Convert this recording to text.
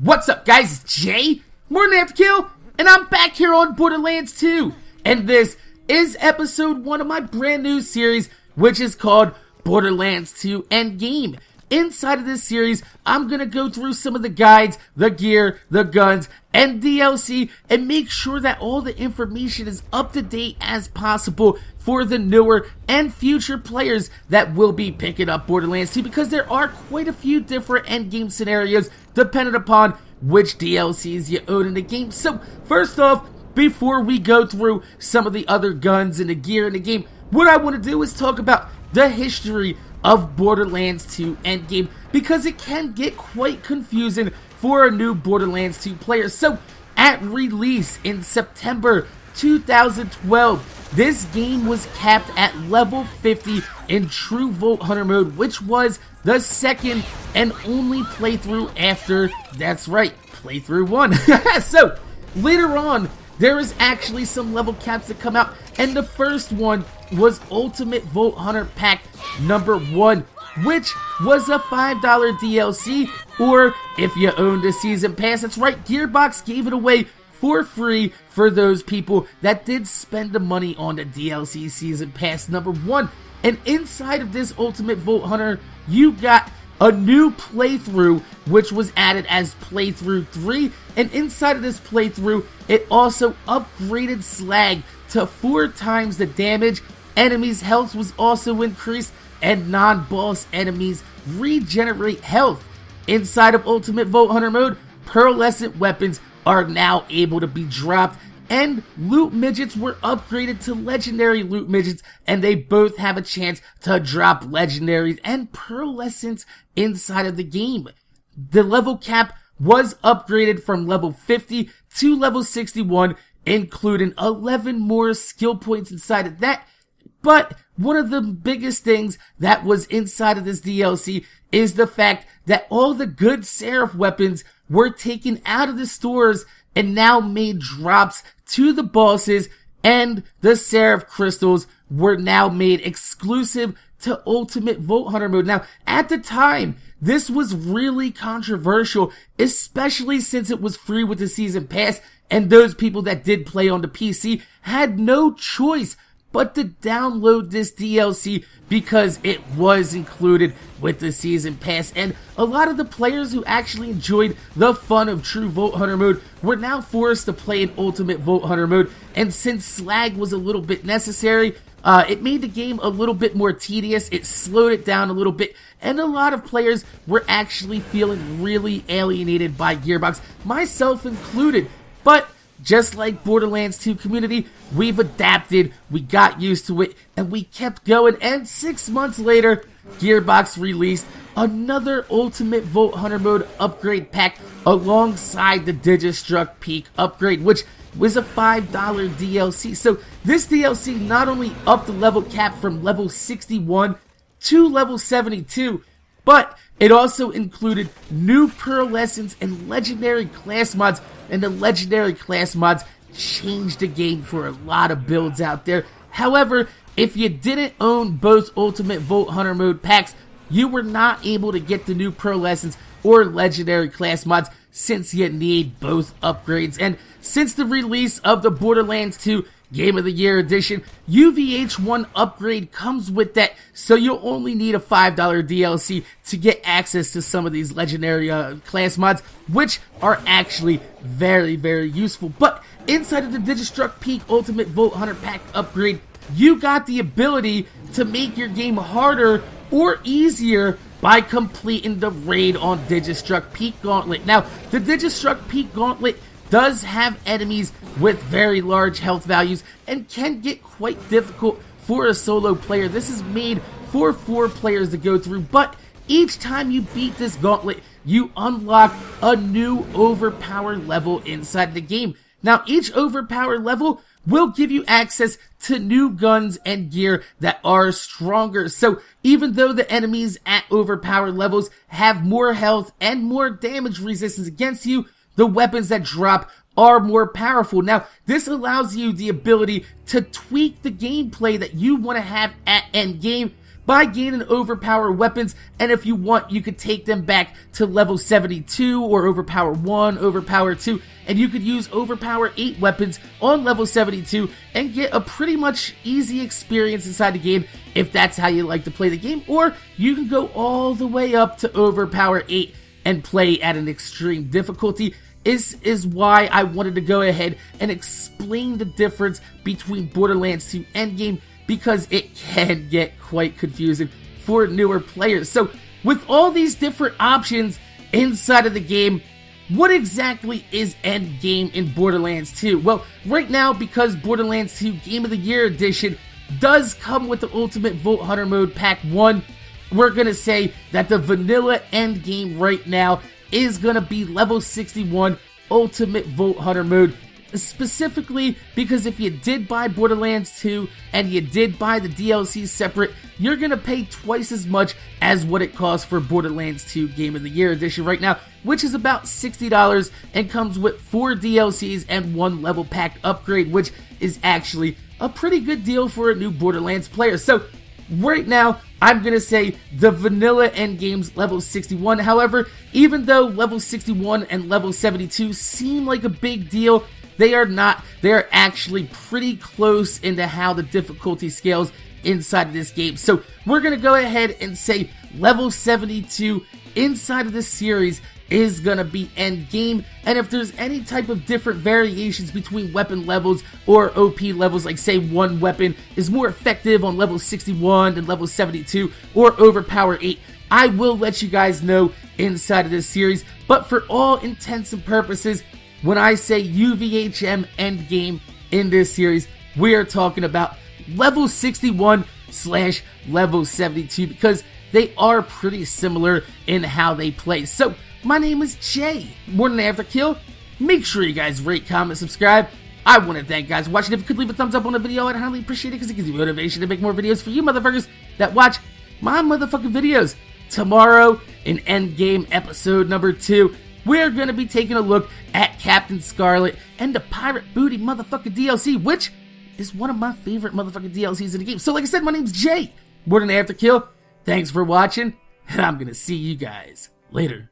What's up, guys? It's Jay, MorninAfterKill, and I'm back here on Borderlands 2. And this is episode 1 of my brand new series, which is called Borderlands 2 Endgame. Inside of this series, I'm going to go through some of the guides, the gear, the guns, and DLC, and make sure that all the information is up to date as possible for the newer and future players that will be picking up Borderlands 2, because there are quite a few different endgame scenarios depending upon which DLCs you own in the game. So first off, before we go through some of the other guns and the gear in the game, what I want to do is talk about the history of Borderlands 2 Endgame, because it can get quite confusing for a new Borderlands 2 player. So at release in September 2012, this game was capped at level 50 in True Vault Hunter mode, which was the second and only playthrough after, that's right, playthrough 1. So later on, there is actually some level caps that come out, and the first one was Ultimate Vault Hunter Pack number 1, which was a $5 DLC, or if you owned a season pass, that's right, Gearbox gave it away for free for those people that did spend the money on the DLC season pass number 1. And inside of this Ultimate Vault Hunter, you got a new playthrough, which was added as playthrough 3, and inside of this playthrough, it also upgraded slag to 4 times the damage. Enemies' health was also increased, and non-boss enemies regenerate health. Inside of Ultimate Vault Hunter mode, pearlescent weapons are now able to be dropped, and loot midgets were upgraded to legendary loot midgets, and they both have a chance to drop legendaries and pearlescents inside of the game. The level cap was upgraded from level 50 to level 61, including 11 more skill points inside of that. But one of the biggest things that was inside of this DLC is the fact that all the good Seraph weapons were taken out of the stores and now made drops to the bosses, and the Seraph crystals were now made exclusive to Ultimate Vault Hunter mode. Now, at the time, this was really controversial, especially since it was free with the season pass, and those people that did play on the PC had no choice but to download this DLC because it was included with the season pass. And a lot of the players who actually enjoyed the fun of True Vault Hunter mode were now forced to play in Ultimate Vault Hunter mode, and since slag was a little bit necessary, it made the game a little bit more tedious. It slowed it down a little bit, and a lot of players were actually feeling really alienated by Gearbox, myself included. But just like Borderlands 2 community, we've adapted, we got used to it, and we kept going, and 6 months later, Gearbox released another Ultimate Vault Hunter mode upgrade pack alongside the Digistruct Peak upgrade, which was a $5 DLC. So this DLC not only upped the level cap from level 61 to level 72, but it also included new pearlescents and legendary class mods, and the legendary class mods changed the game for a lot of builds out there. However, if you didn't own both Ultimate Vault Hunter mode packs, you were not able to get the new pearlescents or legendary class mods, since you need both upgrades. And since the release of the Borderlands 2 Game of the Year Edition, UVH1 upgrade comes with that, so you'll only need a $5 DLC to get access to some of these legendary class mods, which are actually very, very useful. But inside of the Digistruct Peak Ultimate Vault Hunter Pack upgrade, you got the ability to make your game harder or easier by completing the raid on Digistruct Peak Gauntlet. Now, the Digistruct Peak Gauntlet does have enemies with very large health values and can get quite difficult for a solo player. This is made for 4 players to go through, but each time you beat this gauntlet, you unlock a new overpowered level inside the game. Now, each overpowered level will give you access to new guns and gear that are stronger. So even though the enemies at overpowered levels have more health and more damage resistance against you, the weapons that drop are more powerful. Now, this allows you the ability to tweak the gameplay that you want to have at endgame by gaining overpower weapons, and if you want, you could take them back to level 72 or overpower 1, overpower 2, and you could use overpower 8 weapons on level 72 and get a pretty much easy experience inside the game if that's how you like to play the game, or you can go all the way up to overpower 8 and play at an extreme difficulty. This is why I wanted to go ahead and explain the difference between Borderlands 2 Endgame, because it can get quite confusing for newer players. So with all these different options inside of the game, what exactly is Endgame in Borderlands 2? Well, right now, because Borderlands 2 Game of the Year Edition does come with the Ultimate Vault Hunter Mode Pack 1, we're going to say that the vanilla Endgame right now is going to be level 61 Ultimate Vault Hunter Mode. Specifically because if you did buy Borderlands 2 and you did buy the DLC separate, you're going to pay twice as much as what it costs for Borderlands 2 Game of the Year Edition right now, which is about $60 and comes with 4 DLCs and 1 level pack upgrade, which is actually a pretty good deal for a new Borderlands player. So right now, I'm going to say the vanilla endgame's level 61. However, even though level 61 and level 72 seem like a big deal, they are not. They are actually pretty close into how the difficulty scales inside of this game. So we're going to go ahead and say level 72 inside of this series is going to be endgame. And if there's any type of different variations between weapon levels or OP levels, like say one weapon is more effective on level 61 than level 72 or overpower 8, I will let you guys know inside of this series. But for all intents and purposes, when I say UVHM endgame in this series, we are talking about level 61 / level 72 because they are pretty similar in how they play. So my name is Jay, MorninAfterKill. Make sure you guys rate, comment, subscribe. I want to thank you guys for watching. If you could leave a thumbs up on the video, I'd highly appreciate it because it gives you motivation to make more videos for you motherfuckers that watch my motherfucking videos. Tomorrow, in Endgame episode number 2, we're going to be taking a look at Captain Scarlet and the Pirate Booty motherfucking DLC, which is one of my favorite motherfucking DLCs in the game. So like I said, my name's Jay, MorninAfterKill. Thanks for watching, and I'm going to see you guys later.